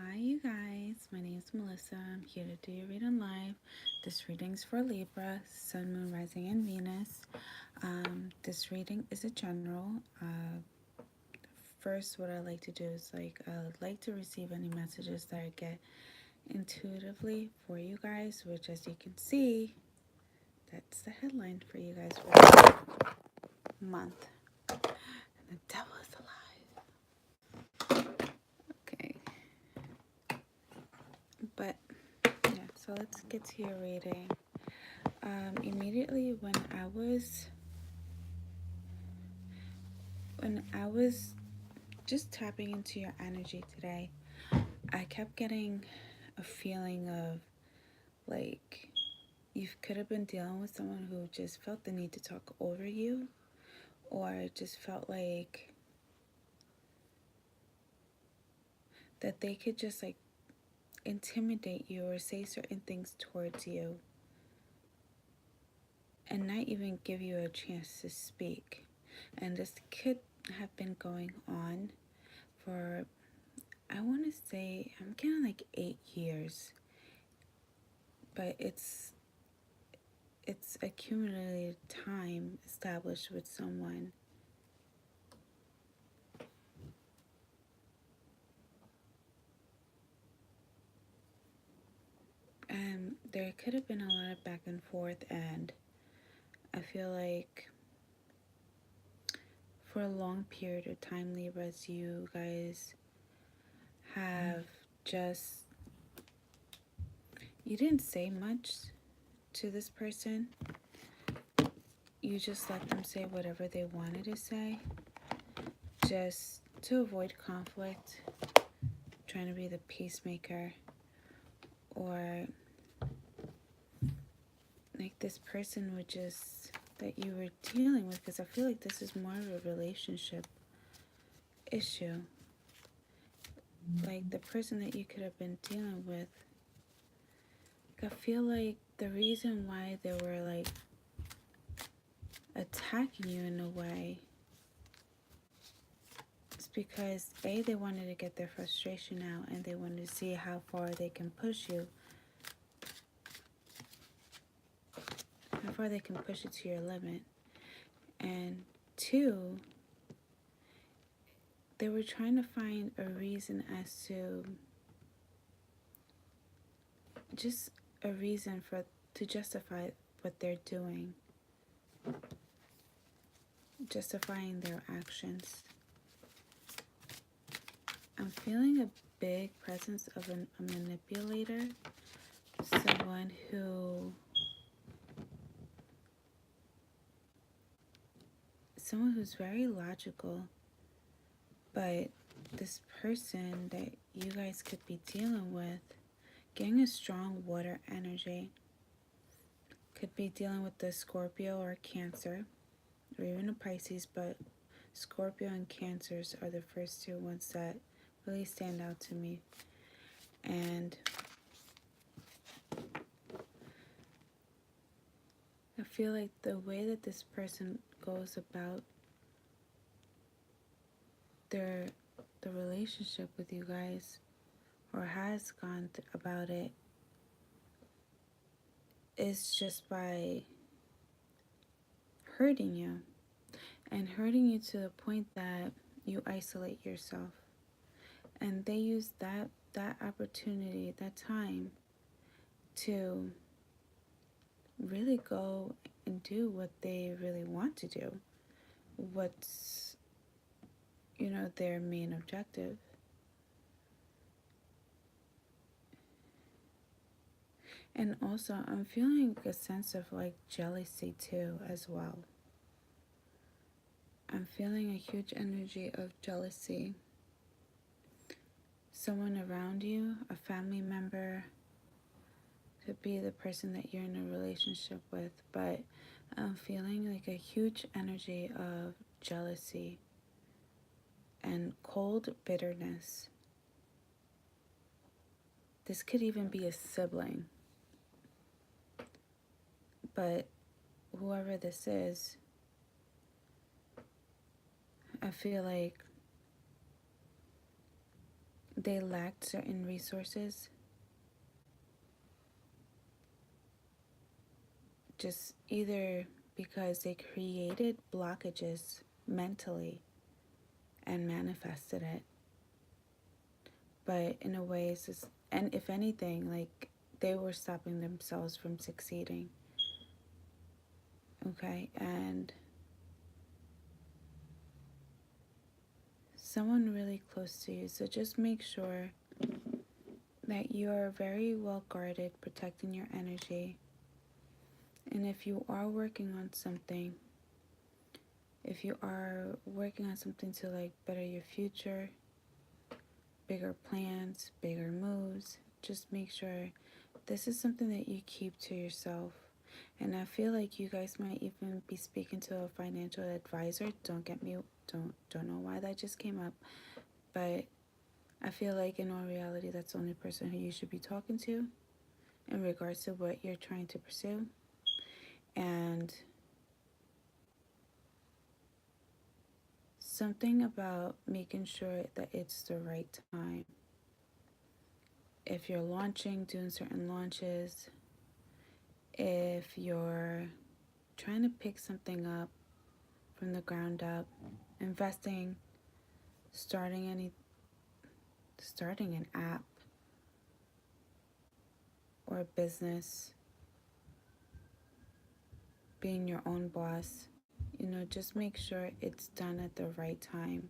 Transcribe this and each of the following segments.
Hi, you guys. My name is Melissa. I'm here to do your reading live. This reading's for Libra, Sun, Moon, Rising, and Venus. This reading is a general. First, what I like to do is I like to receive any messages that I get intuitively for you guys, which, as you can see, that's the headline for you guys for this month. And the devil is alive. Okay, but yeah. So let's get to your reading. Immediately when I was just tapping into your energy today, I kept getting a feeling of like you could have been dealing with someone who just felt the need to talk over you, or just felt like that they could just like intimidate you or say certain things towards you and not even give you a chance to speak. And this could have been going on for, I want to say, I'm getting like 8 years, but it's accumulated time established with someone. And there could have been a lot of back and forth, and I feel like for a long period of time, Libras, you guys have just, you didn't say much to this person. You just let them say whatever they wanted to say, just to avoid conflict, trying to be the peacemaker, or like this person would just, that you were dealing with, because I feel like this is more of a relationship issue. Like the person that you could have been dealing with, like I feel like the reason why they were like attacking you in a way is because they wanted to get their frustration out, and they wanted to see how far they can push you, how far they can push it to your limit. And two, they were trying to find a reason as to, just a reason to justify what they're doing, justifying their actions. I'm feeling a big presence of a manipulator, someone who's very logical, but this person that you guys could be dealing with, getting a strong water energy, could be dealing with the Scorpio or Cancer, or even a Pisces, but Scorpio and Cancers are the first two ones that really stand out to me. And I feel like the way that this person goes about the relationship with you guys, or has gone about it, is just by hurting you, and hurting you to the point that you isolate yourself. And they use that opportunity, that time, to really go and do what they really want to do, what's, their main objective. And also, I'm feeling a sense of like jealousy too, as well. I'm feeling a huge energy of jealousy. Someone around you, a family member, could be the person that you're in a relationship with, but I'm feeling like a huge energy of jealousy and cold bitterness. This could even be a sibling, but whoever this is, I feel like they lacked certain resources, just either because they created blockages mentally and manifested it, but in a way it's just, and if anything, like, they were stopping themselves from succeeding. Okay, and someone really close to you, so just make sure that you are very well guarded, protecting your energy. And if you are working on something, if you are working on something to like better your future, bigger plans, bigger moves, just make sure this is something that you keep to yourself. And I feel like you guys might even be speaking to a financial advisor. Don't know why that just came up, but I feel like in all reality that's the only person who you should be talking to in regards to what you're trying to pursue. And something about making sure that it's the right time. If you're launching, doing certain launches, if you're trying to pick something up from the ground up, investing, starting an app or a business, being your own boss, just make sure it's done at the right time.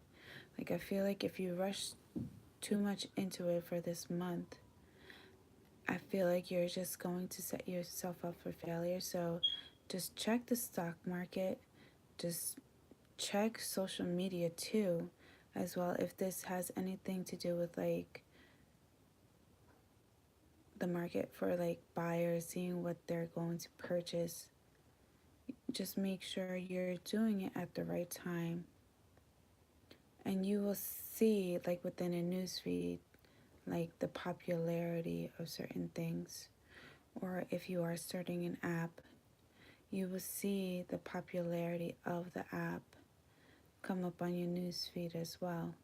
Like, I feel like if you rush too much into it for this month, I feel like you're just going to set yourself up for failure. So just check the stock market, just check social media too, as well, if this has anything to do with like the market for like buyers, seeing what they're going to purchase. Just make sure you're doing it at the right time. And you will see, like within a newsfeed, like the popularity of certain things. Or if you are starting an app, you will see the popularity of the app come up on your newsfeed as well.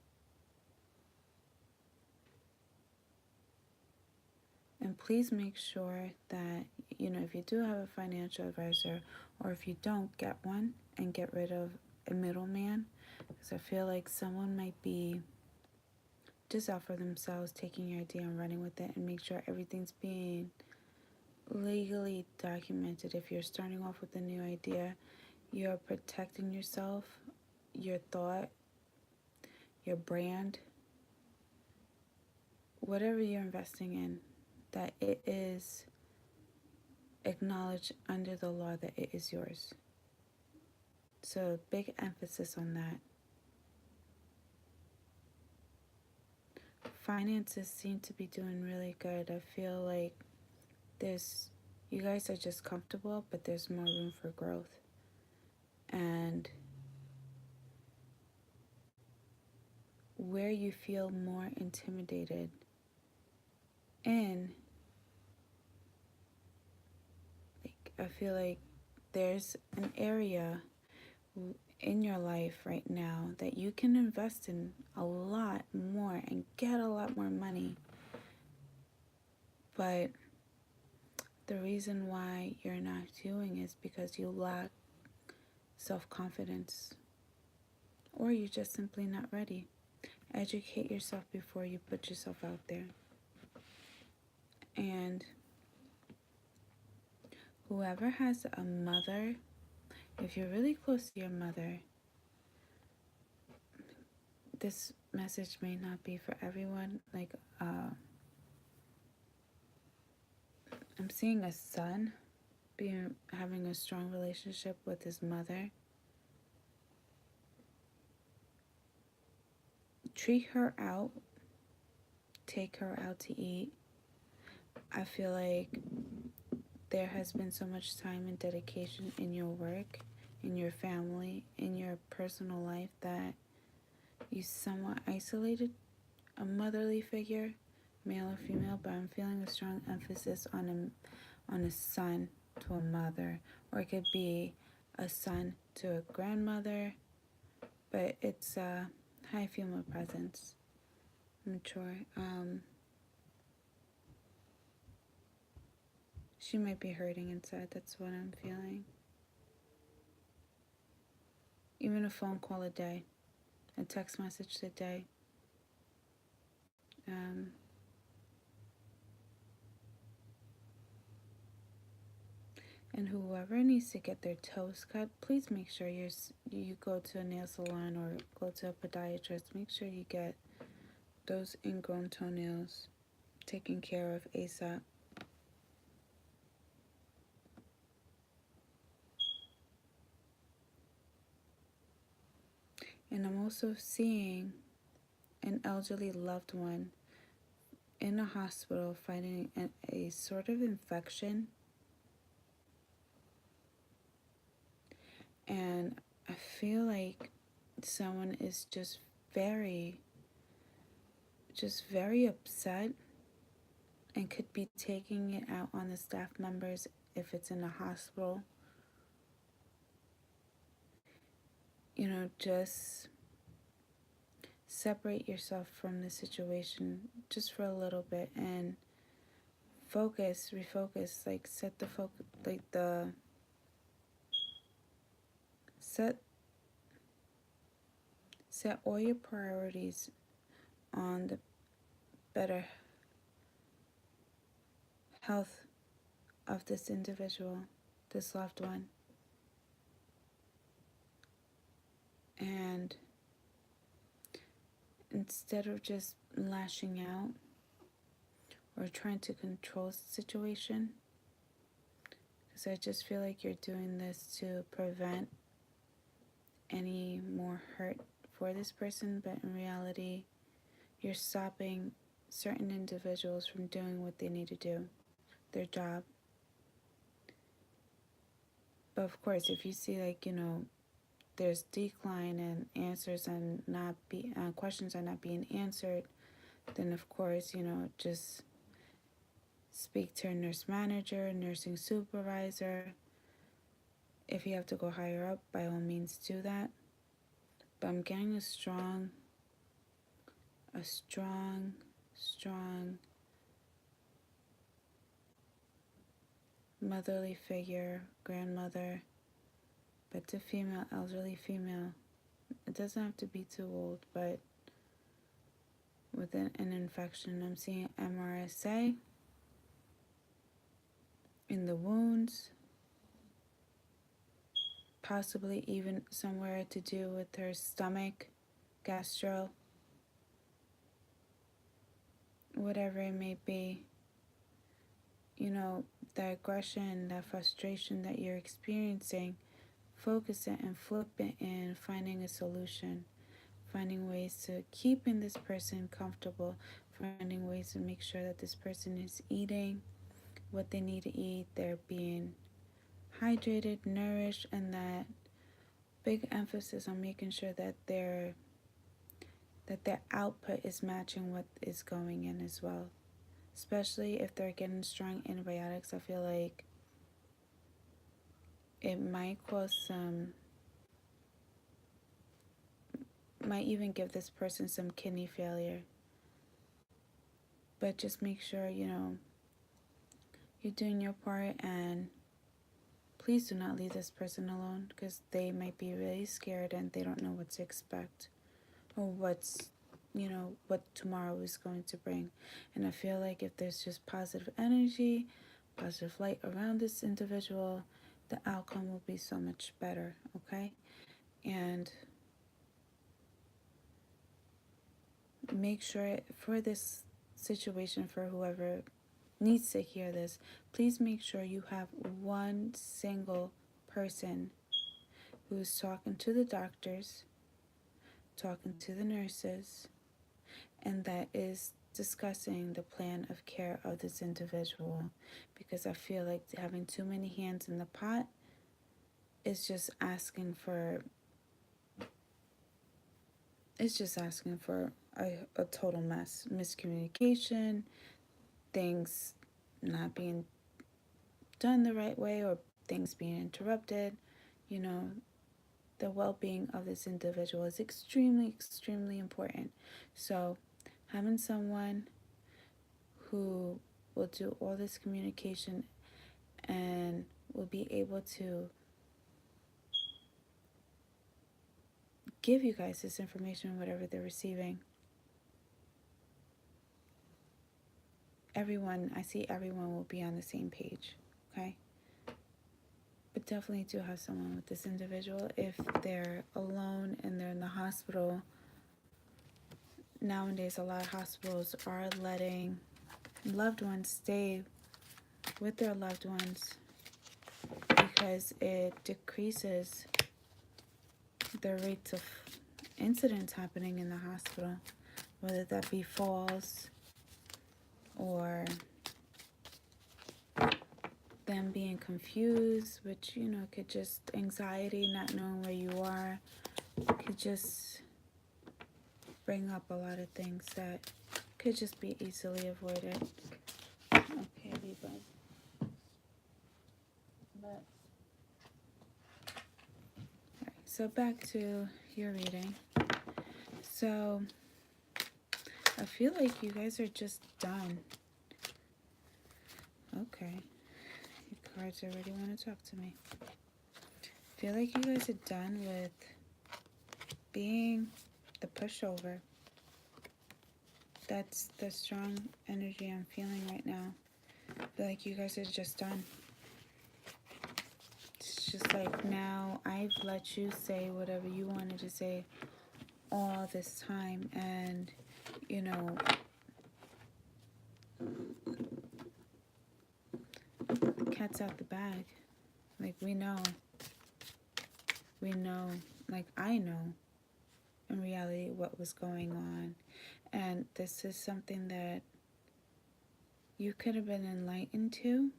And please make sure that, if you do have a financial advisor, or if you don't, get one and get rid of a middleman. Because I feel like someone might be just out for themselves, taking your idea and running with it, and make sure everything's being legally documented. If you're starting off with a new idea, you're protecting yourself, your thought, your brand, whatever you're investing in, that it is acknowledged under the law that it is yours. So big emphasis on that. Finances seem to be doing really good. I feel like you guys are just comfortable, but there's more room for growth. And where you feel more intimidated in, like, I feel like there's an area in your life right now that you can invest in a lot more and get a lot more money. But the reason why you're not doing is because you lack self-confidence, or you're just simply not ready. Educate yourself before you put yourself out there. And whoever has a mother, if you're really close to your mother, this message may not be for everyone. Like, I'm seeing a son having a strong relationship with his mother. Treat her out. Take her out to eat. I feel like there has been so much time and dedication in your work, in your family, in your personal life, that you somewhat isolated a motherly figure, male or female, but I'm feeling a strong emphasis on a son to a mother, or it could be a son to a grandmother, but it's a high female presence. mature. She might be hurting inside. That's what I'm feeling. Even a phone call a day, a text message a day. Um, and whoever needs to get their toes cut, please make sure you go to a nail salon or go to a podiatrist. Make sure you get those ingrown toenails taken care of ASAP. And I'm also seeing an elderly loved one in a hospital fighting a sort of infection. And I feel like someone is just very upset and could be taking it out on the staff members if it's in a hospital. Just separate yourself from the situation just for a little bit and refocus, like set the focus, like the set all your priorities on the better health of this individual, this loved one. And instead of just lashing out or trying to control the situation, because I just feel like you're doing this to prevent any more hurt for this person, but in reality, you're stopping certain individuals from doing what they need to do, their job. But of course, if you see there's decline and questions are not being answered, then of course, just speak to a nurse manager, nursing supervisor. If you have to go higher up, by all means do that. But I'm getting a strong motherly figure, grandmother, but to female, elderly female. It doesn't have to be too old, but with an infection. I'm seeing MRSA in the wounds, possibly even somewhere to do with her stomach, gastro, whatever it may be. The aggression, that frustration that you're experiencing, focus it and flip it in finding a solution, finding ways to keeping this person comfortable, finding ways to make sure that this person is eating what they need to eat, they're being hydrated, nourished, and that big emphasis on making sure that their output is matching what is going in as well. Especially if they're getting strong antibiotics, I feel like it might might even give this person some kidney failure. But just make sure, you're doing your part, and please do not leave this person alone, because they might be really scared and they don't know what to expect or what tomorrow is going to bring. And I feel like if there's just positive energy, positive light around this individual, the outcome will be so much better, okay? And make sure for this situation, for whoever needs to hear this, please make sure you have one single person who's talking to the doctors, talking to the nurses, and that is discussing the plan of care of this individual. Because I feel like having too many hands in the pot is just asking for a total mess. Miscommunication, things not being done the right way, or things being interrupted. The well-being of this individual is extremely, extremely important. So Having someone who will do all this communication and will be able to give you guys this information, whatever they're receiving. I see everyone will be on the same page, okay? But definitely do have someone with this individual. If they're alone and they're in the hospital, nowadays a lot of hospitals are letting loved ones stay with their loved ones because it decreases the rates of incidents happening in the hospital, whether that be falls or them being confused, which, could just anxiety, not knowing where you are, could just bring up a lot of things that could just be easily avoided. Okay, Libra. So back to your reading. So I feel like you guys are just done. Okay. Your cards already want to talk to me. I feel like you guys are done with being the pushover. That's the strong energy I'm feeling right now. I feel like you guys are just done. It's just like, now I've let you say whatever you wanted to say all this time, and the cat's out the bag. Like, we know, like, I know in reality what was going on, and this is something that you could have been enlightened to,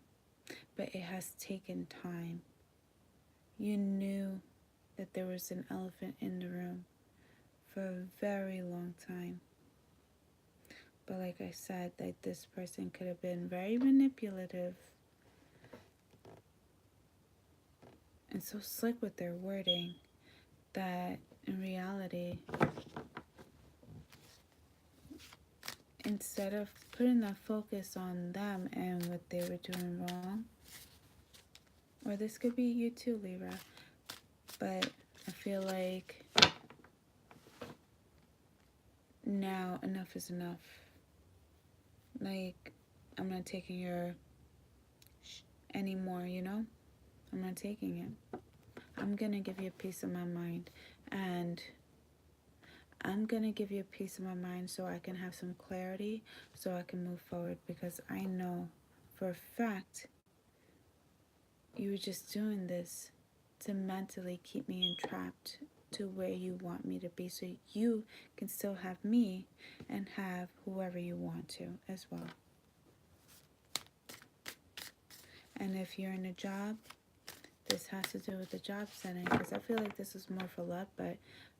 but it has taken time. You knew that there was an elephant in the room for a very long time. But like I said, that this person could have been very manipulative and so slick with their wording that in reality, instead of putting that focus on them and what they were doing wrong, or this could be you too, Libra, but I feel like now enough is enough. Like, I'm not taking your anymore, I'm not taking it. I'm gonna give you a piece of my mind, and I'm gonna give you a piece of my mind so I can have some clarity, so I can move forward, because I know for a fact you were just doing this to mentally keep me entrapped to where you want me to be, so you can still have me and have whoever you want to as well. And if you're in a job, this has to do with the job setting, because I feel like this is more for love, but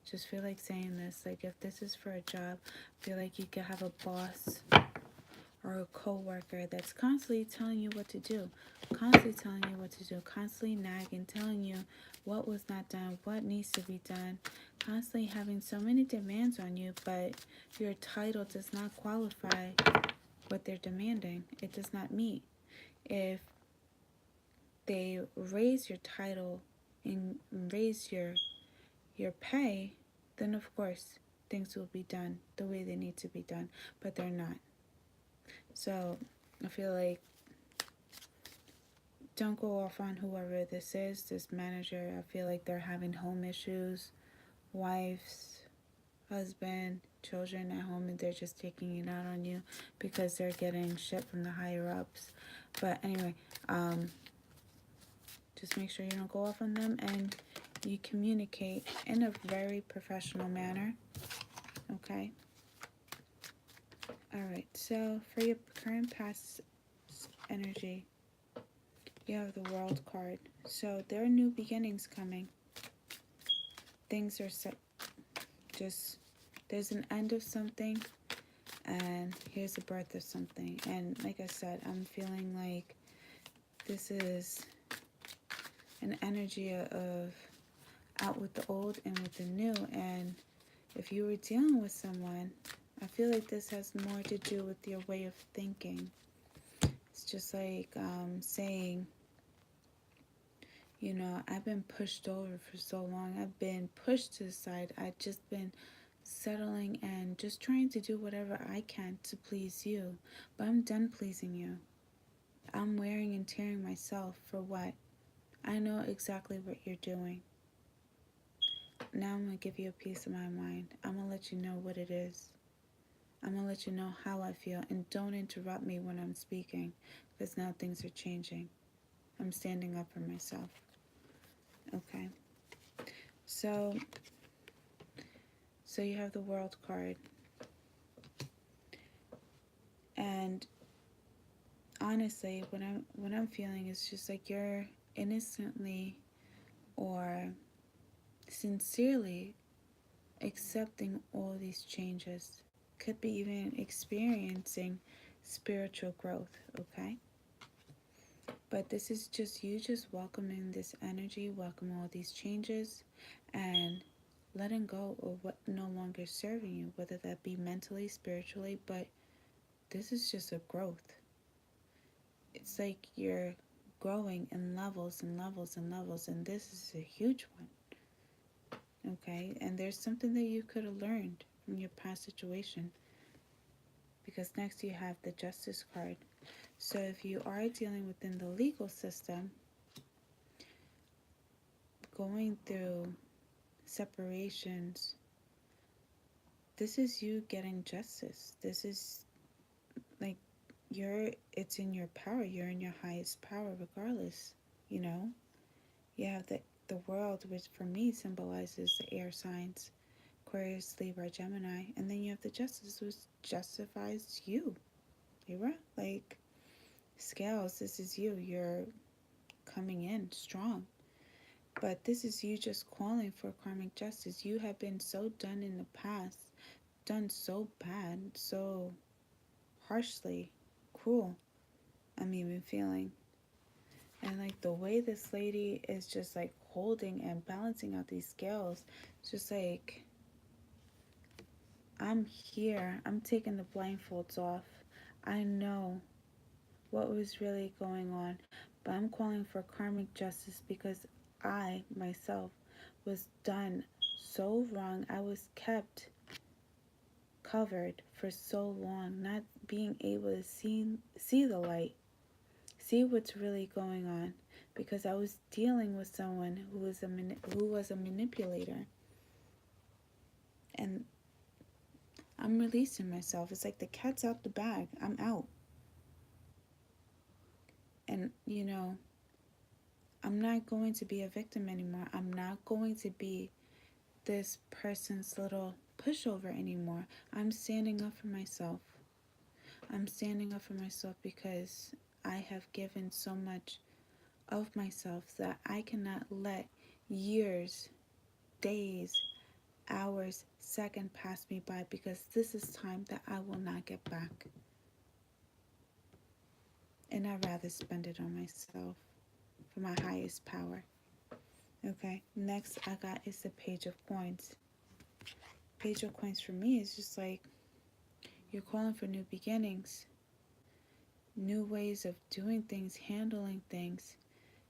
just feel like saying this. Like, if this is for a job, I feel like you could have a boss or a co-worker that's constantly telling you what to do, constantly nagging, telling you what was not done, what needs to be done, constantly having so many demands on you, but your title does not qualify what they're demanding. It does not meet. If they raise your title and raise your pay, then of course things will be done the way they need to be done, but they're not. So I feel like, don't go off on whoever this is, this manager. I feel like they're having home issues, wives, husband, children at home, and they're just taking it out on you because they're getting shit from the higher ups. But anyway, just make sure you don't go off on them, and you communicate in a very professional manner. Okay? Alright, so for your current past energy, you have the World card. So there are new beginnings coming. Things are set. Just, there's an end of something, and here's the birth of something. And like I said, I'm feeling like this is an energy of out with the old and with the new. And if you were dealing with someone, I feel like this has more to do with your way of thinking. It's just like saying, I've been pushed over for so long. I've been pushed to the side. I've just been settling and just trying to do whatever I can to please you. But I'm done pleasing you. I'm wearing and tearing myself for what? I know exactly what you're doing. Now I'm going to give you a piece of my mind. I'm going to let you know what it is. I'm going to let you know how I feel. And don't interrupt me when I'm speaking, because now things are changing. I'm standing up for myself. Okay? So you have the World card. And honestly, what I'm feeling is just like you're innocently or sincerely accepting all these changes. Could be even experiencing spiritual growth, okay? But this is just you just welcoming this energy, welcome all these changes, and letting go of what no longer serving you, whether that be mentally, spiritually, but this is just a growth. It's like you're growing in levels and levels and levels, and this is a huge one, okay? And there's something that you could have learned from your past situation, because next you have the Justice card. So if you are dealing within the legal system, going through separations, this is you getting justice. This is like it's in your power. You're in your highest power regardless, you know? You have the world, which for me symbolizes the air signs, Aquarius, Libra, Gemini, and then you have the justice, which justifies you, Libra. Like, scales, this is you. You're coming in strong. But this is you just calling for karmic justice. You have been so done in the past, done so bad, so harshly, cruel, I'm even feeling. And like the way this lady is just like holding and balancing out these scales, it's just like, I'm here, I'm taking the blindfolds off. I know what was really going on, but I'm calling for karmic justice because I myself was done so wrong. I was kept covered for so long, not being able to see the light, see what's really going on, because I was dealing with someone who was a manipulator. And I'm releasing myself. It's like the cat's out the bag. I'm out. And I'm not going to be a victim anymore. I'm not going to be this person's little pushover anymore. I'm standing up for myself. I'm standing up for myself because I have given so much of myself that I cannot let years, days, hours, seconds pass me by, because this is time that I will not get back. And I'd rather spend it on myself for my highest power. Okay, next I got is the Page of Coins. Page of Coins for me is just like you're calling for new beginnings, new ways of doing things, handling things.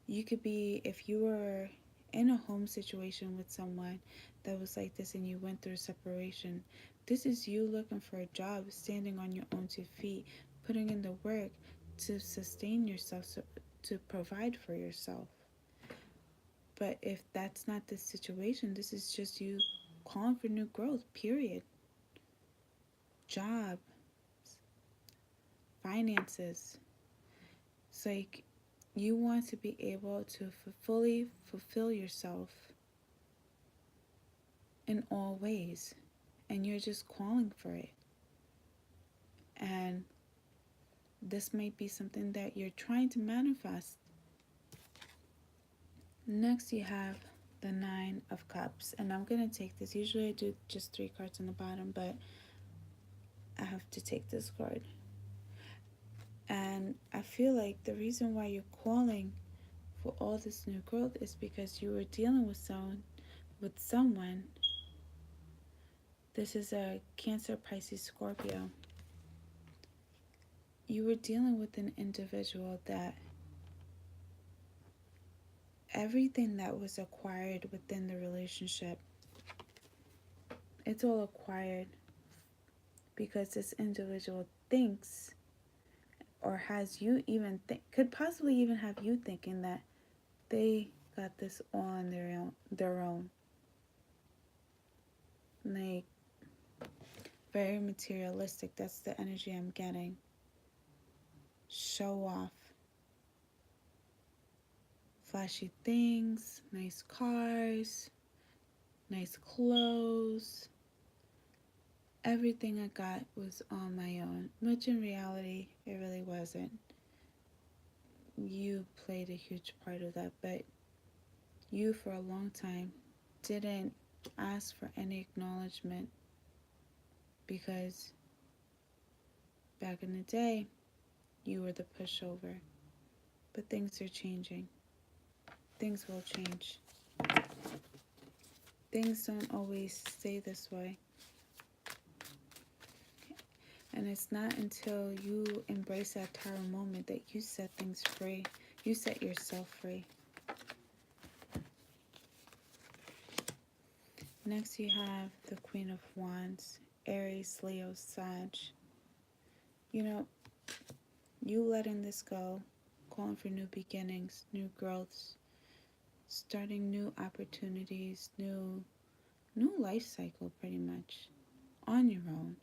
You could be, if you were in a home situation with someone that was like this and you went through separation, this is you looking for a job, standing on your own 2 feet, putting in the work to sustain yourself, to provide for yourself. But if that's not the situation, this is just you calling for new growth, period. Job, finances. It's like you want to be able to fully fulfill yourself in all ways, and you're just calling for it. And this might be something that you're trying to manifest. Next you have the Nine of Cups, and I'm gonna take this. Usually I do just 3 cards on the bottom, but I have to take this card. And I feel like the reason why you're calling for all this new growth is because you were dealing with someone This is a Cancer, Pisces, Scorpio. You were dealing with an individual that everything that was acquired within the relationship, it's all acquired because this individual thinks or has you even could possibly even have you thinking that they got this all on their own. Like, very materialistic. That's the energy I'm getting. Show off. Flashy things, nice cars, nice clothes. Everything I got was on my own, which in reality, it really wasn't. You played a huge part of that, but you, for a long time, didn't ask for any acknowledgement because back in the day, you were the pushover. But things are changing. Things will change. Things don't always stay this way. And it's not until you embrace that Tower moment that you set things free. You set yourself free. Next you have the Queen of Wands, Aries, Leo, Sag. You know, you letting this go, calling for new beginnings, new growths, starting new opportunities, new life cycle pretty much, on your own.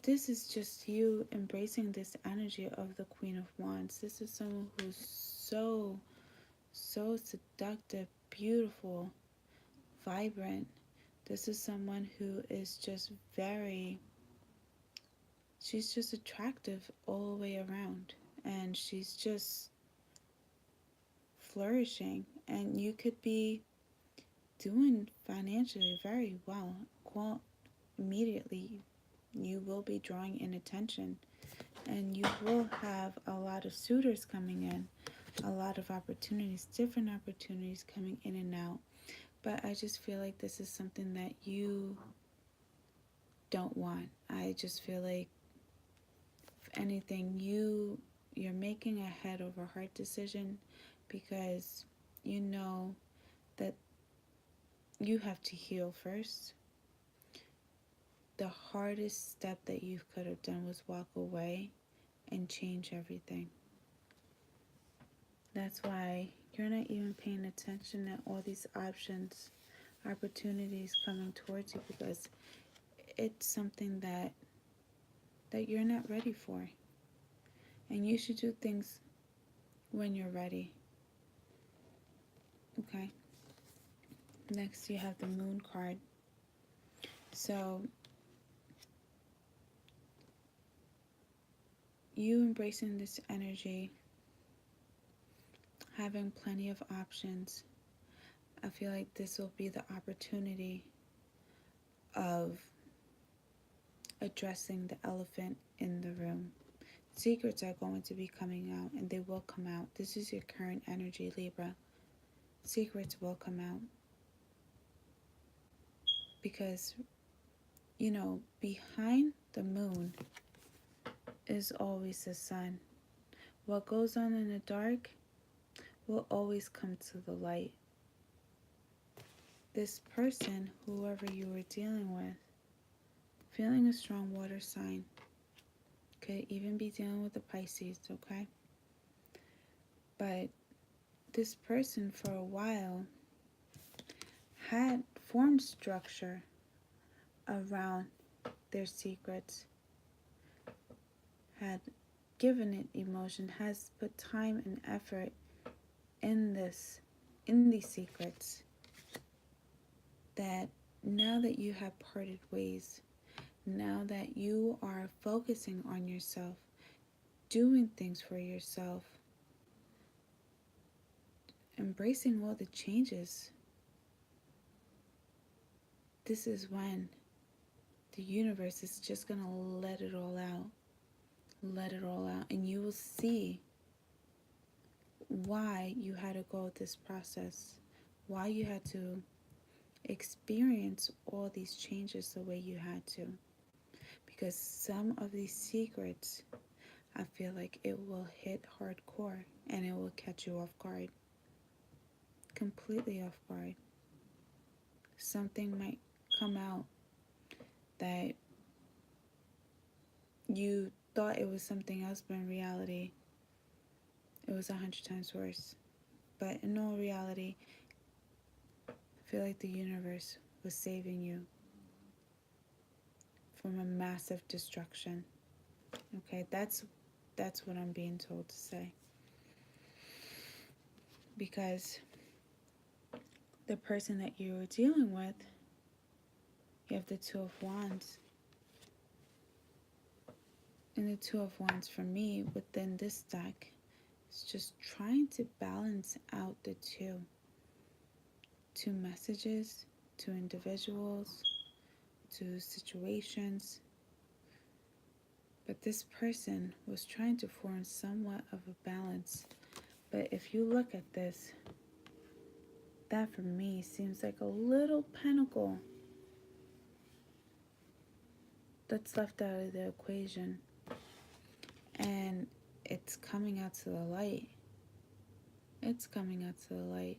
This is just you embracing this energy of the Queen of Wands. This is someone who's so seductive, beautiful, vibrant. This is someone who is just she's just attractive all the way around. And she's just flourishing. And you could be doing financially very well. Immediately, you will be drawing in attention. And you will have a lot of suitors coming in. A lot of opportunities, different opportunities coming in and out. But I just feel like this is something that you don't want. I just feel like, if anything, you're making a head over heart decision because you know that you have to heal first. The hardest step that you could have done was walk away and change everything. That's why you're not even paying attention to all these opportunities coming towards you, because it's something that you're not ready for. And you should do things when you're ready. Okay. Next you have the Moon card. So you embracing this energy, having plenty of options, I feel like this will be the opportunity of addressing the elephant in the room. Secrets are going to be coming out, and they will come out. This is your current energy, Libra. Secrets will come out. Because, behind the moon is always the sun. What goes on in the dark will always come to the light. This person, whoever you were dealing with, feeling a strong water sign, could even be dealing with the Pisces, okay? But this person, for a while, had formed structure around their secrets, had given it emotion, has put time and effort in these secrets, that now that you have parted ways, now that you are focusing on yourself, doing things for yourself, embracing all the changes, this is when the universe is just going to let it all out. Let it all out. And you will see why you had to go this process, why you had to experience all these changes the way you had to. Because some of these secrets, I feel like it will hit hardcore and it will catch you off guard. Completely off guard. Something might come out that you thought it was something else, but in reality, it was 100 times worse. But in all reality, I feel like the universe was saving you from a massive destruction. Okay, that's what I'm being told to say. Because the person that you were dealing with, you have the Two of Wands. And the Two of Wands for me within this deck is just trying to balance out the two messages, two individuals, two situations. But this person was trying to form somewhat of a balance. But if you look at this, that for me seems like a little pentacle that's left out of the equation. And it's coming out to the light. It's coming out to the light.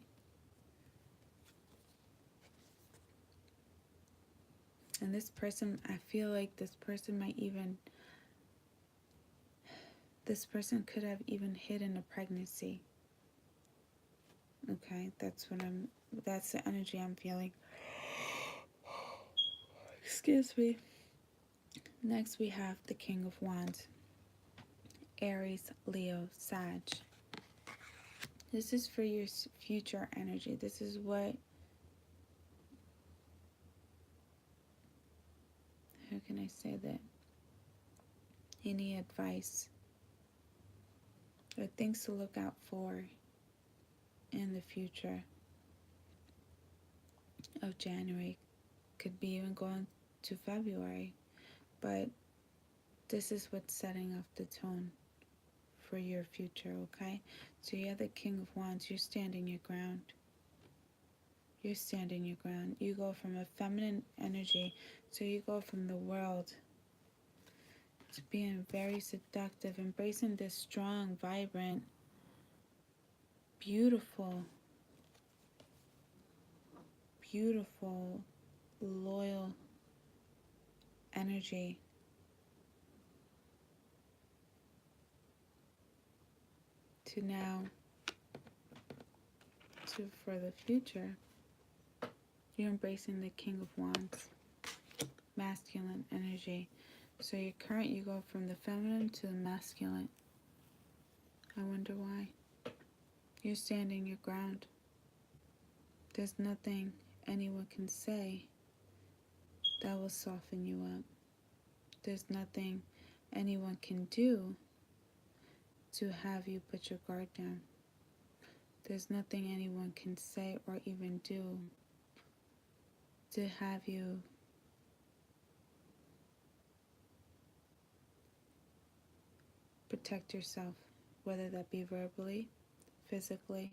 And this person, I feel like this person could have even hidden a pregnancy. Okay, that's the energy I'm feeling. Excuse me. Next we have the King of Wands. Aries, Leo, Sag. This is for your future energy. This is what, how can I say that? Any advice or things to look out for in the future of January. Could be even going to February. But this is what's setting off the tone for your future, okay? So you're the King of Wands. You're standing your ground. You're standing your ground. You go from a feminine energy, so you go from the world to being very seductive, embracing this strong, vibrant, beautiful, loyal energy. To now, for the future, you're embracing the King of Wands, masculine energy. So you go from the feminine to the masculine. I wonder why. You're standing your ground. There's nothing anyone can say that will soften you up. There's nothing anyone can do to have you put your guard down. There's nothing anyone can say or even do to have you protect yourself, whether that be verbally, physically.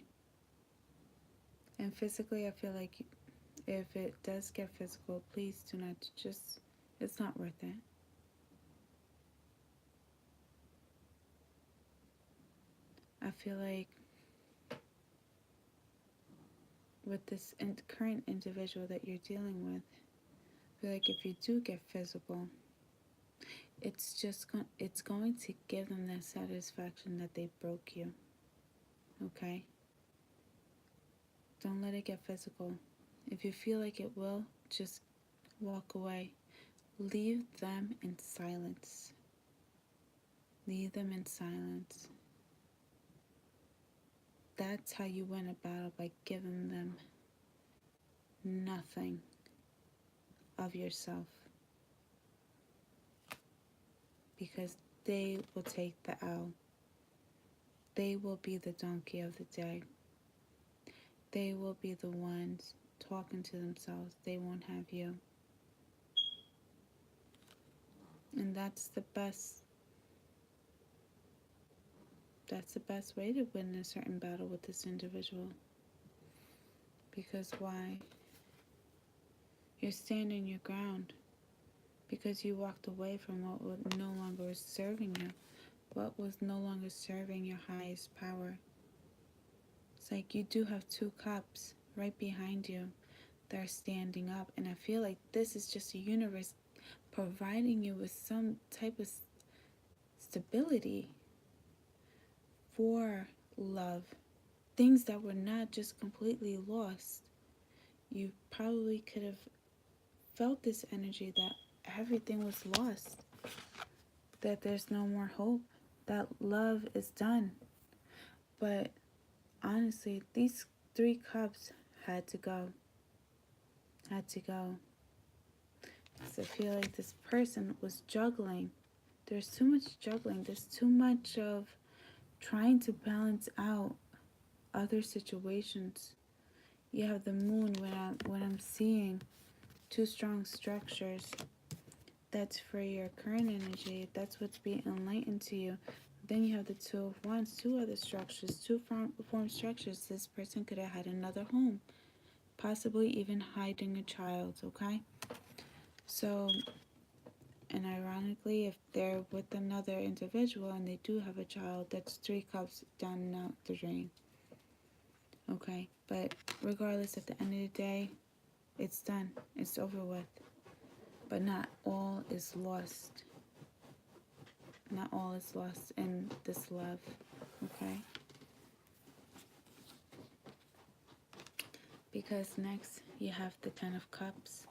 And physically, I feel like if it does get physical, please do not it's not worth it. I feel like with this current individual that you're dealing with, I feel like if you do get physical, it's going to give them that satisfaction that they broke you. Okay? Don't let it get physical. If you feel like it will, just walk away. Leave them in silence. Leave them in silence. That's how you win a battle, by giving them nothing of yourself. Because they will take the L. They will be the donkey of the day. They will be the ones talking to themselves. They won't have you. And that's the best way to win a certain battle with this individual. Because why? You're standing your ground because you walked away from what no longer was serving you, what was no longer serving your highest power. It's like you do have two cups right behind you that are standing up, and I feel like this is just the universe providing you with some type of stability for love. Things that were not just completely lost. You probably could have felt this energy that everything was lost, that there's no more hope, that love is done. But honestly, these 3 cups had to go. Had to go. So I feel like this person was juggling. There's too much juggling. There's too much of trying to balance out other situations. You have the moon when I'm seeing 2 strong structures. That's for your current energy. That's what's being enlightened to you. Then you have the 2 of Wands, 2 other structures, 2 form structures. This person could have had another home, possibly even hiding a child, okay? So, and ironically, if they're with another individual and they do have a child, that's 3 cups down and out the drain. Okay, but regardless, at the end of the day, it's done. It's over with. But not all is lost. Not all is lost in this love. Okay? Because next, you have the 10 of Cups.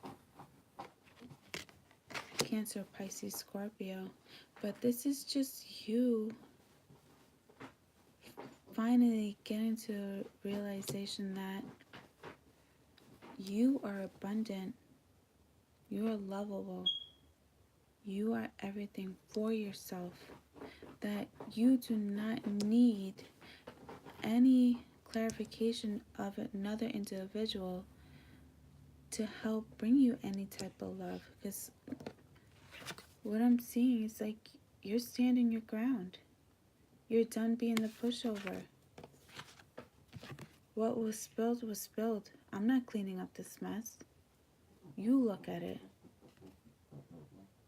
Cancer, Pisces, Scorpio. But this is just you finally getting to a realization that you are abundant. You are lovable. You are everything for yourself. That you do not need any clarification of another individual to help bring you any type of love. Because what I'm seeing is like you're standing your ground. You're done being the pushover. What was spilled was spilled. I'm not cleaning up this mess. You look at it.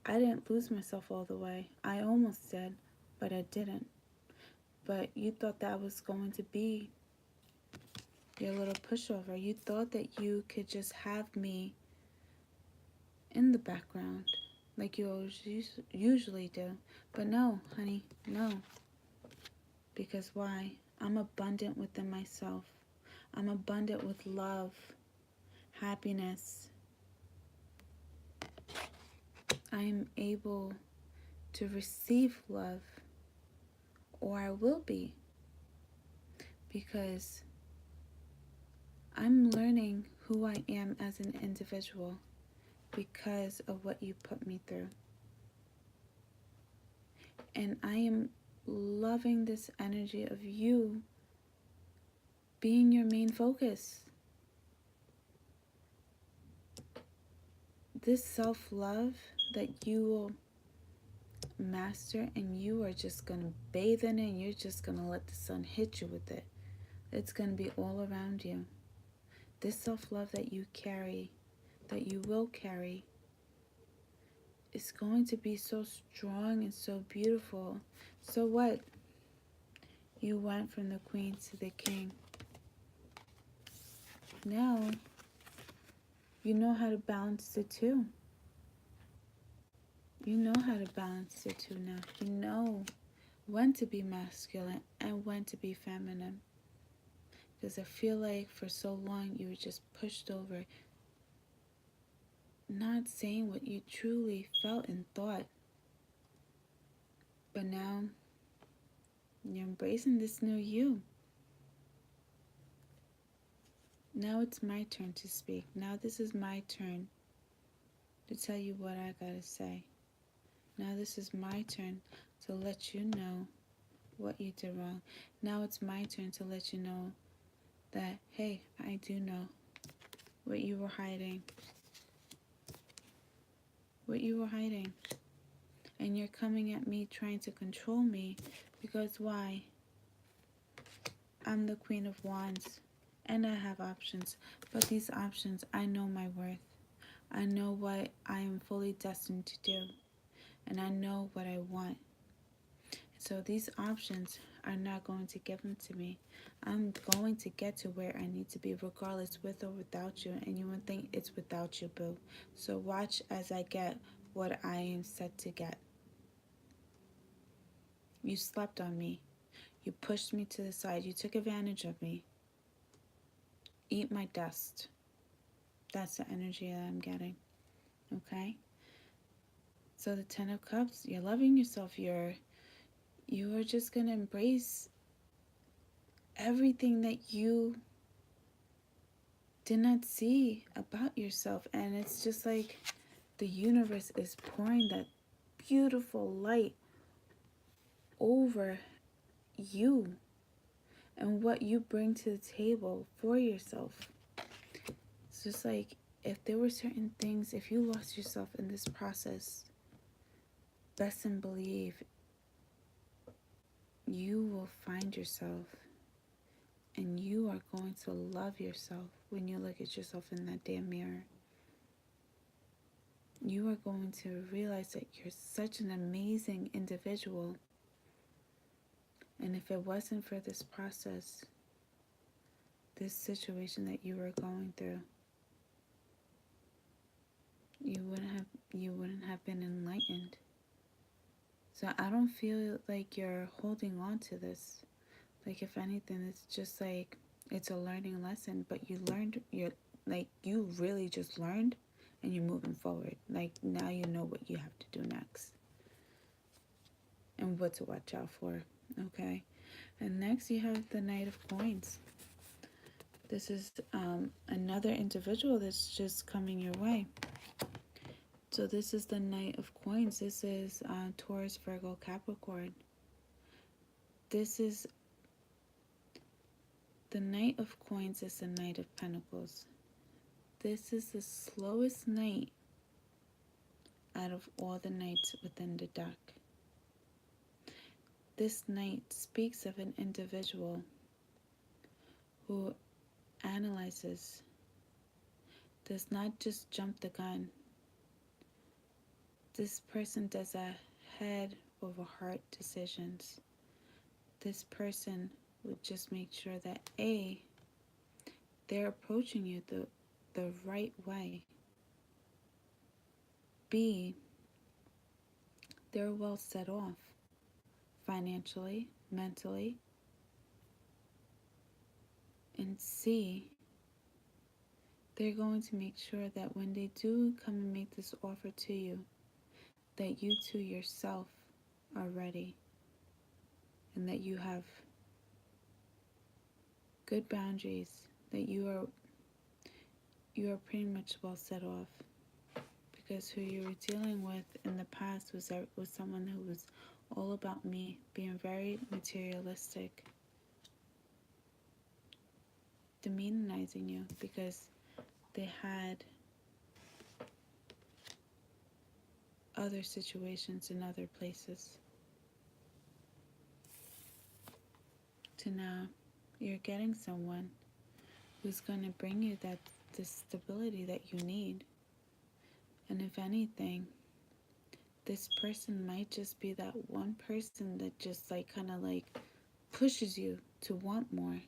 I didn't lose myself all the way. I almost did, but I didn't. But you thought that was going to be your little pushover. You thought that you could just have me in the background like you always usually do. But no, honey, no. Because why? I'm abundant within myself. I'm abundant with love, happiness. I am able to receive love, or I will be. Because I'm learning who I am as an individual because of what you put me through. And I am loving this energy of you being your main focus. This self-love that you will master, and you are just going to bathe in it, and you're just going to let the sun hit you with it. It's going to be all around you. This self-love that you carry, that you will carry, is going to be so strong and so beautiful. So what? You went from the queen to the king. Now, you know how to balance the two. You know how to balance the two now. You know when to be masculine and when to be feminine. Because I feel like for so long you were just pushed over, not saying what you truly felt and thought. But now, you're embracing this new you. Now it's my turn to speak. Now this is my turn to tell you what I gotta say. Now this is my turn to let you know what you did wrong. Now it's my turn to let you know that, hey, I do know what you were hiding. What you were hiding. And you're coming at me trying to control me because why? I'm the Queen of Wands and I have options. But these options, I know my worth. I know what I am fully destined to do, and I know what I want. So these options are not going to give them to me. I'm going to get to where I need to be, regardless with or without you. And you would think it's without you, boo. So watch as I get what I am set to get. You slept on me. You pushed me to the side. You took advantage of me. Eat my dust. That's the energy that I'm getting. Okay? So the Ten of Cups, you're loving yourself. You are just going to embrace everything that you did not see about yourself. And it's just like the universe is pouring that beautiful light over you and what you bring to the table for yourself. It's just like if there were certain things, if you lost yourself in this process, best and believe you will find yourself, and you are going to love yourself when you look at yourself in that damn mirror. You are going to realize that you're such an amazing individual. And if it wasn't for this process, this situation that you were going through, you wouldn't have been enlightened. So I don't feel like you're holding on to this. Like, if anything, it's just like it's a learning lesson, but you really just learned, and you're moving forward. Like, now you know what you have to do next and what to watch out for. Okay? And next you have the Knight of Coins. This is another individual that's just coming your way. So this is the Knight of Coins. This is Taurus, Virgo, Capricorn. This is the Knight of Coins is the Knight of Pentacles. This is the slowest knight out of all the knights within the deck. This knight speaks of an individual who analyzes, does not just jump the gun. This person does a head over heart decisions. This person would just make sure that A, they're approaching you the right way. B, they're well set off financially, mentally. And C, they're going to make sure that when they do come and make this offer to you, that you too yourself are ready, and that you have good boundaries, that you are pretty much well set off. Because who you were dealing with in the past was someone who was all about me, being very materialistic, demonizing you because they had other situations in other places. To now, you're getting someone who's going to bring you the stability that you need. And if anything, this person might just be that one person that just kind of pushes you to want more.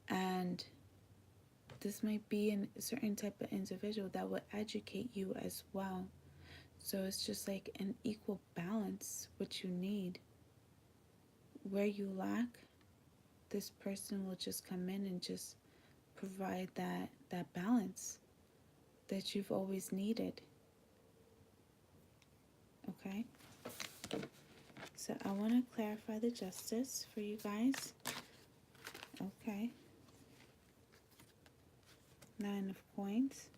And this might be a certain type of individual that will educate you as well. So it's just like an equal balance, what you need. Where you lack, this person will just come in and just provide that balance that you've always needed. Okay? So I want to clarify the justice for you guys. Okay. 9 of Coins.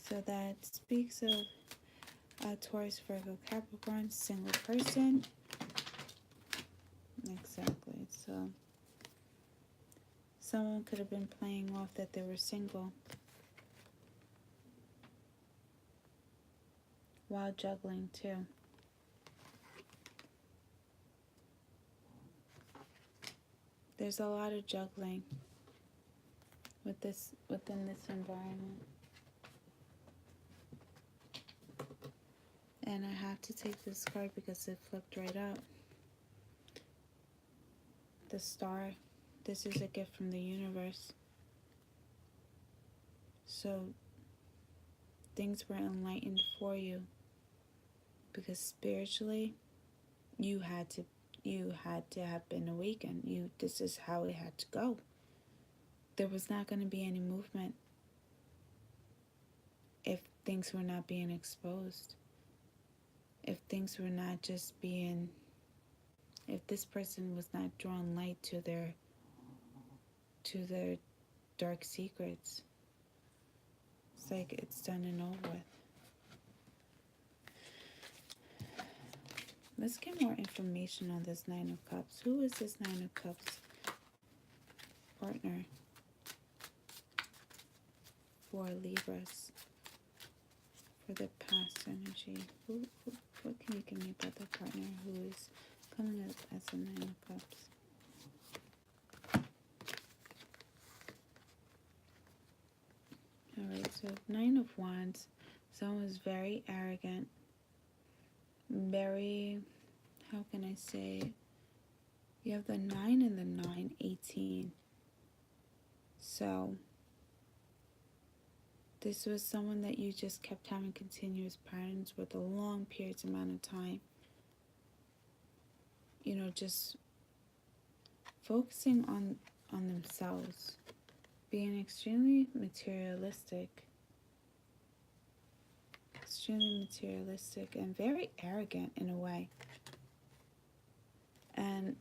So that speaks of Taurus, Virgo, Capricorn, single person. Exactly. So someone could have been playing off that they were single while juggling too. There's a lot of juggling within this environment. And I have to take this card because it flipped right up. The Star. This is a gift from the universe. So things were enlightened for you because spiritually you had to have been awakened. This is how it had to go. There was not going to be any movement if things were not being exposed. If things were not just being, if this person was not drawing light to their dark secrets. It's like it's done and over with. Let's get more information on this Nine of Cups. Who is this Nine of Cups partner for Libras? For the past energy. What can you give me about the partner who is coming up as a Nine of Cups? Alright, so Nine of Wands. Someone was very arrogant. Very, how can I say it? You have the 9 and the 9, 18. So this was someone that you just kept having continuous patterns with a long period amount of time. You know, just focusing on themselves. Being extremely materialistic. Extremely materialistic and very arrogant in a way. And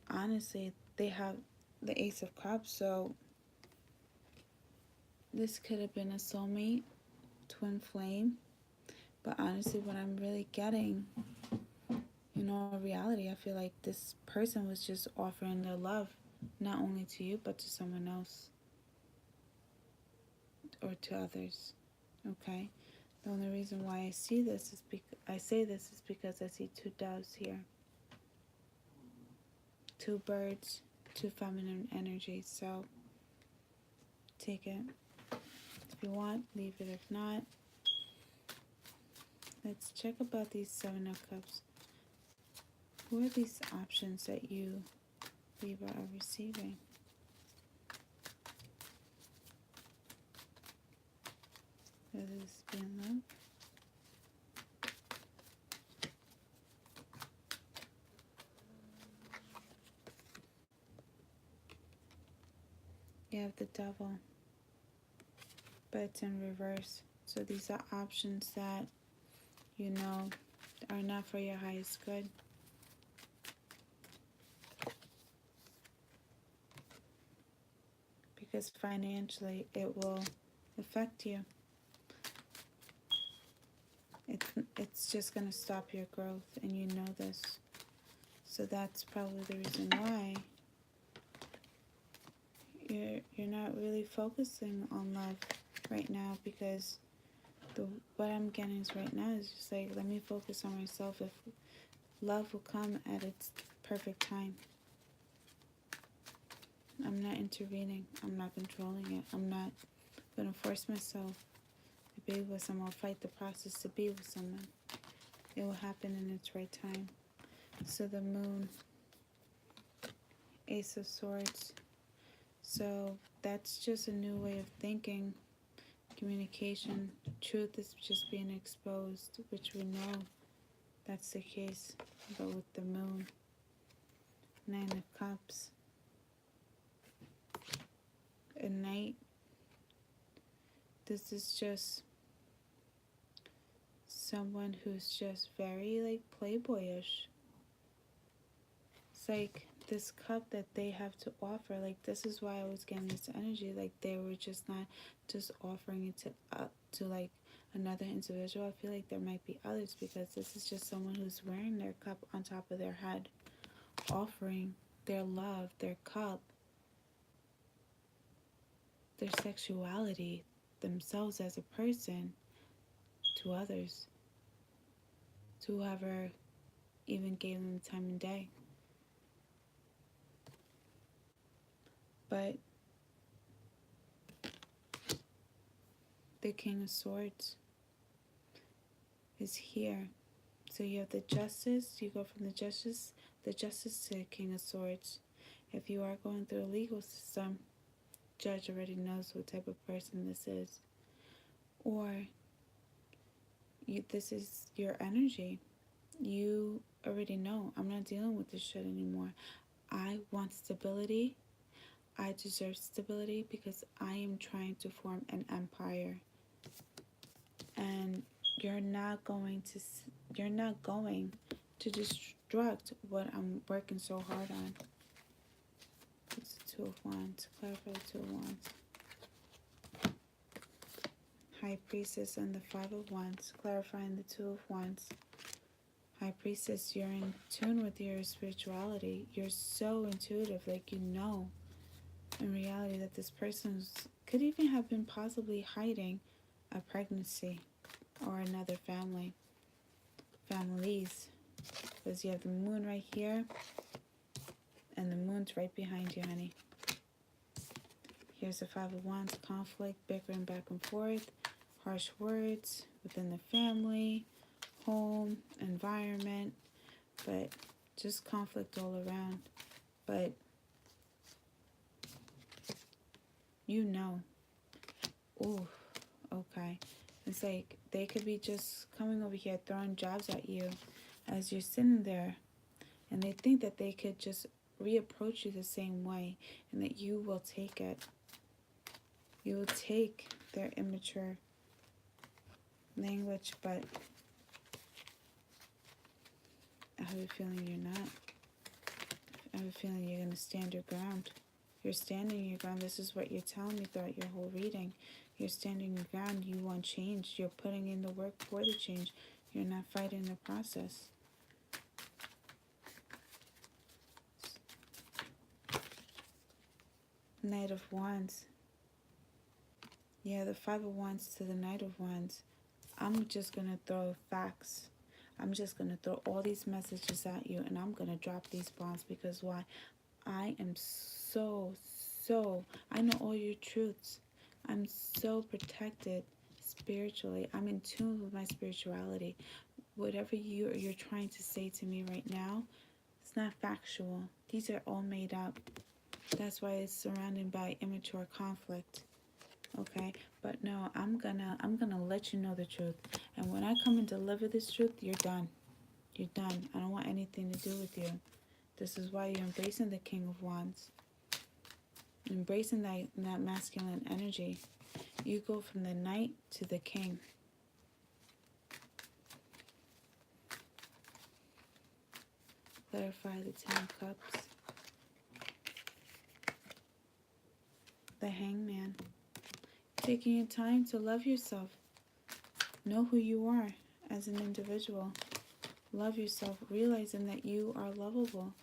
honestly, they have the Ace of Cups, so this could have been a soulmate, twin flame. But honestly, what I'm really getting, you know, in reality, I feel like this person was just offering their love, not only to you, but to someone else. Or to others. Okay? The only reason why I say this is because I see two doves here. Two birds, two feminine energies. So take it. If you want, leave it. If not, let's check about these Seven of Cups. Who are these options that you, Libra, are receiving? Whether this be in love. You have the Devil, but it's in reverse. So these are options that, you know, are not for your highest good. Because financially it will affect you. It's just going to stop your growth, and you know this. So that's probably the reason why you're not really focusing on love right now, because what I'm getting is right now is just like, let me focus on myself. If love will come at its perfect time. I'm not intervening. I'm not controlling it. I'm not going to force myself to be with someone, fight the process to be with someone. It will happen in its right time. So the Moon, Ace of Swords. So that's just a new way of thinking. Communication. Truth is just being exposed, which we know that's the case. But with the Moon, Nine of Cups, a Knight. This is just someone who's just very like playboyish. It's like this cup that they have to offer. Like, this is why I was getting this energy. Like, they were just not just offering it to like another individual. I feel like there might be others, because this is just someone who's wearing their cup on top of their head, offering their love, their cup, their sexuality, themselves as a person, to others, to whoever even gave them time of day. But The King of Swords is here. So you have the Justice. You go from the Justice to the King of Swords. If you are going through a legal system, judge already knows what type of person this is. Or this is your energy. You already know, I'm not dealing with this shit anymore. I want stability. I deserve stability because I am trying to form an empire. And you're not going to destruct what I'm working so hard on. It's the Two of Wands. Clarify the Two of Wands. High Priestess and the Five of Wands. Clarifying the Two of Wands. High Priestess, you're in tune with your spirituality. You're so intuitive, like you know in reality that this person could even have been possibly hiding a pregnancy or another families, because you have the moon right here and the moon's right behind you, honey. Here's the Five of Wands. Conflict, bickering back and forth, harsh words within the family, home, environment, but just conflict all around. But you know, ooh, okay. It's like they could be just coming over here throwing jabs at you as you're sitting there, and they think that they could just reapproach you the same way and that you will take it. You will take their immature language, but I have a feeling you're not. I have a feeling you're going to stand your ground. You're standing your ground. This is what you're telling me throughout your whole reading. You're standing your ground. You want change. You're putting in the work for the change. You're not fighting the process. Knight of Wands. Yeah, the Five of Wands to the Knight of Wands. I'm just going to throw facts. I'm just going to throw all these messages at you, and I'm going to drop these bombs because why? I am I know all your truths. I'm so protected spiritually. I'm in tune with my spirituality. Whatever you're trying to say to me right now, it's not factual. These are all made up. That's why it's surrounded by immature conflict. Okay? But no, I'm gonna let you know the truth. And when I come and deliver this truth, you're done. You're done. I don't want anything to do with you. This is why you're embracing the King of Wands. Embracing that masculine energy. You go from the Knight to the King. Clarify the Ten of Cups. The Hangman. Taking your time to love yourself. Know who you are as an individual. Love yourself. Realizing that you are lovable.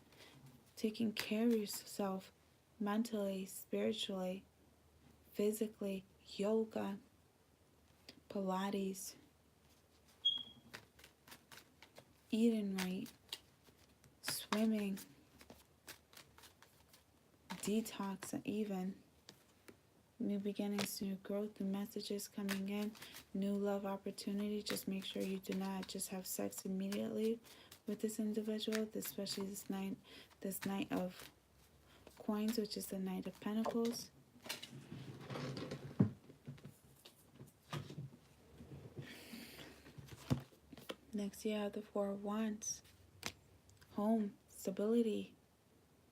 Taking care of yourself mentally, spiritually, physically, yoga, Pilates, eating right, swimming, detox, even new beginnings, new growth, new messages coming in, new love opportunity. Just make sure you do not just have sex immediately with this individual, especially this Knight of Coins, which is the Knight of Pentacles. Next, you have the Four of Wands. Home, stability,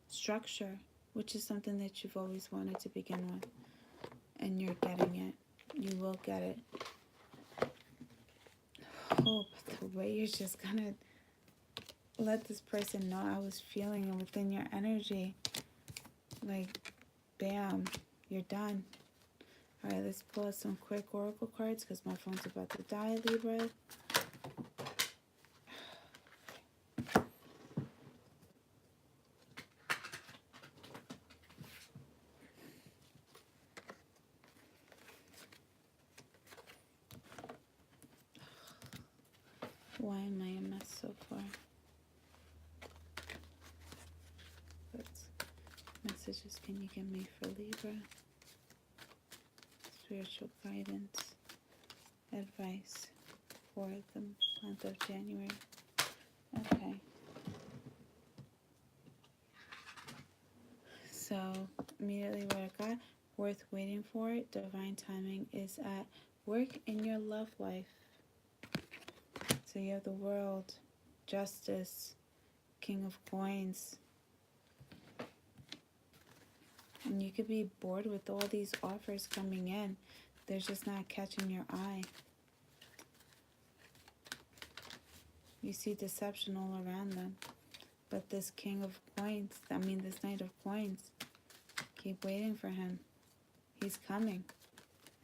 structure, which is something that you've always wanted to begin with. And you're getting it. You will get it. Oh, but the way you're just gonna let this person know I was feeling it within your energy. Like, bam, you're done. Alright, let's pull out some quick oracle cards because my phone's about to die, Libra. Why am I a mess so far? What messages can you give me for Libra? Spiritual guidance. advice for the month of January. Okay. So, immediately what I got, worth waiting for, divine timing is at work in your love life. So you have the world, justice, king of coins. And you could be bored with all these offers coming in. They're just not catching your eye. You see deception all around them. But this king of coins, this knight of coins, keep waiting for him. He's coming.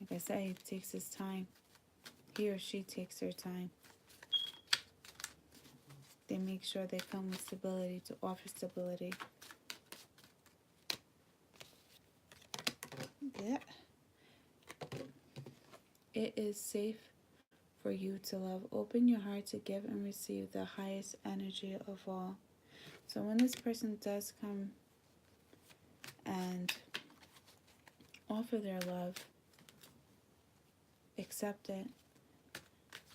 Like I said, he takes his time. He or she takes their time. They make sure they come with stability to offer stability. Yeah. It is safe for you to love. Open your heart to give and receive the highest energy of all. So when this person does come and offer their love, accept it.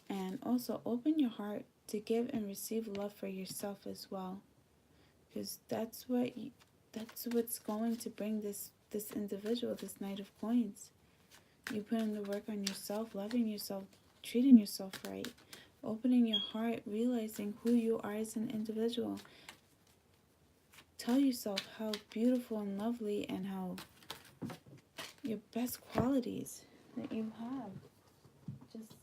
And also open your heart to give and receive love for yourself as well. Because that's what's going to bring this individual, this Knight of Coins. You put in the work on yourself, loving yourself, treating yourself right, opening your heart, realizing who you are as an individual. Tell yourself how beautiful and lovely and how your best qualities that you have. Just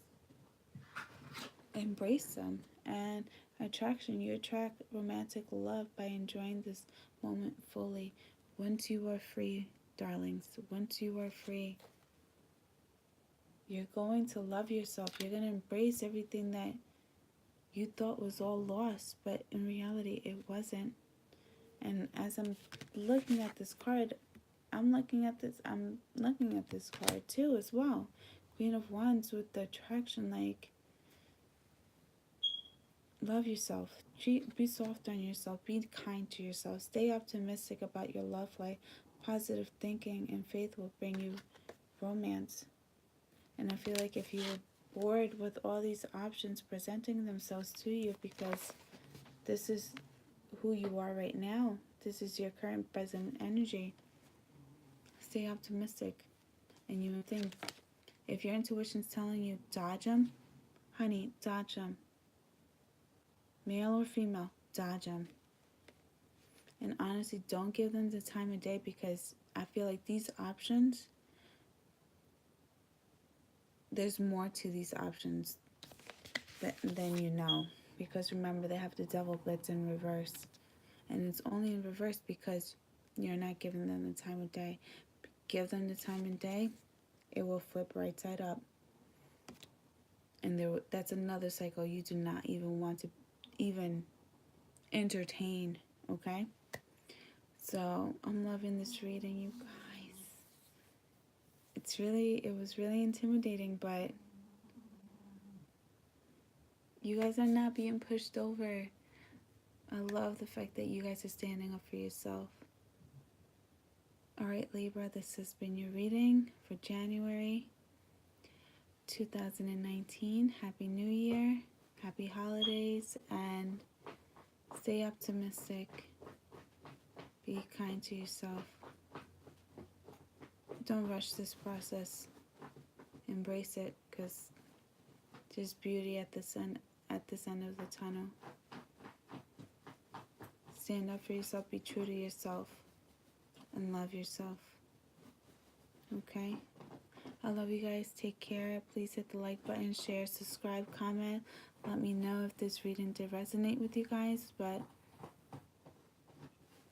embrace them. And attraction, you attract romantic love by enjoying this moment fully. Once you are free, darlings, once you are free, you're going to love yourself. You're going to embrace everything that you thought was all lost, but in reality it wasn't. And as I'm looking at this card, I'm looking at this card too as well. Queen of Wands with the attraction, like, love yourself. Be soft on yourself. Be kind to yourself. Stay optimistic about your love life. Positive thinking and faith will bring you romance. And I feel like if you were bored with all these options presenting themselves to you, because this is who you are right now, this is your current present energy, stay optimistic. And you would think, if your intuition's telling you dodge them, honey, dodge them. Male or female, dodge them. And honestly, don't give them the time of day, because I feel like these options, there's more to these options than you know. Because remember, they have the devil blitz in reverse. And it's only in reverse because you're not giving them the time of day. Give them the time of day, it will flip right side up. And that's another cycle you do not even want to even entertain, okay? So I'm loving this reading, you guys. It was really intimidating, but you guys are not being pushed over. I love the fact that you guys are standing up for yourself. Alright, Libra, this has been your reading for January 2019. Happy New Year, happy holidays, and stay optimistic. Be kind to yourself. Don't rush this process. Embrace it, because there's beauty at this end of the tunnel. Stand up for yourself, be true to yourself, and love yourself. Okay? I love you guys. Take care. Please hit the like button, share, subscribe, comment. Let me know if this reading did resonate with you guys. But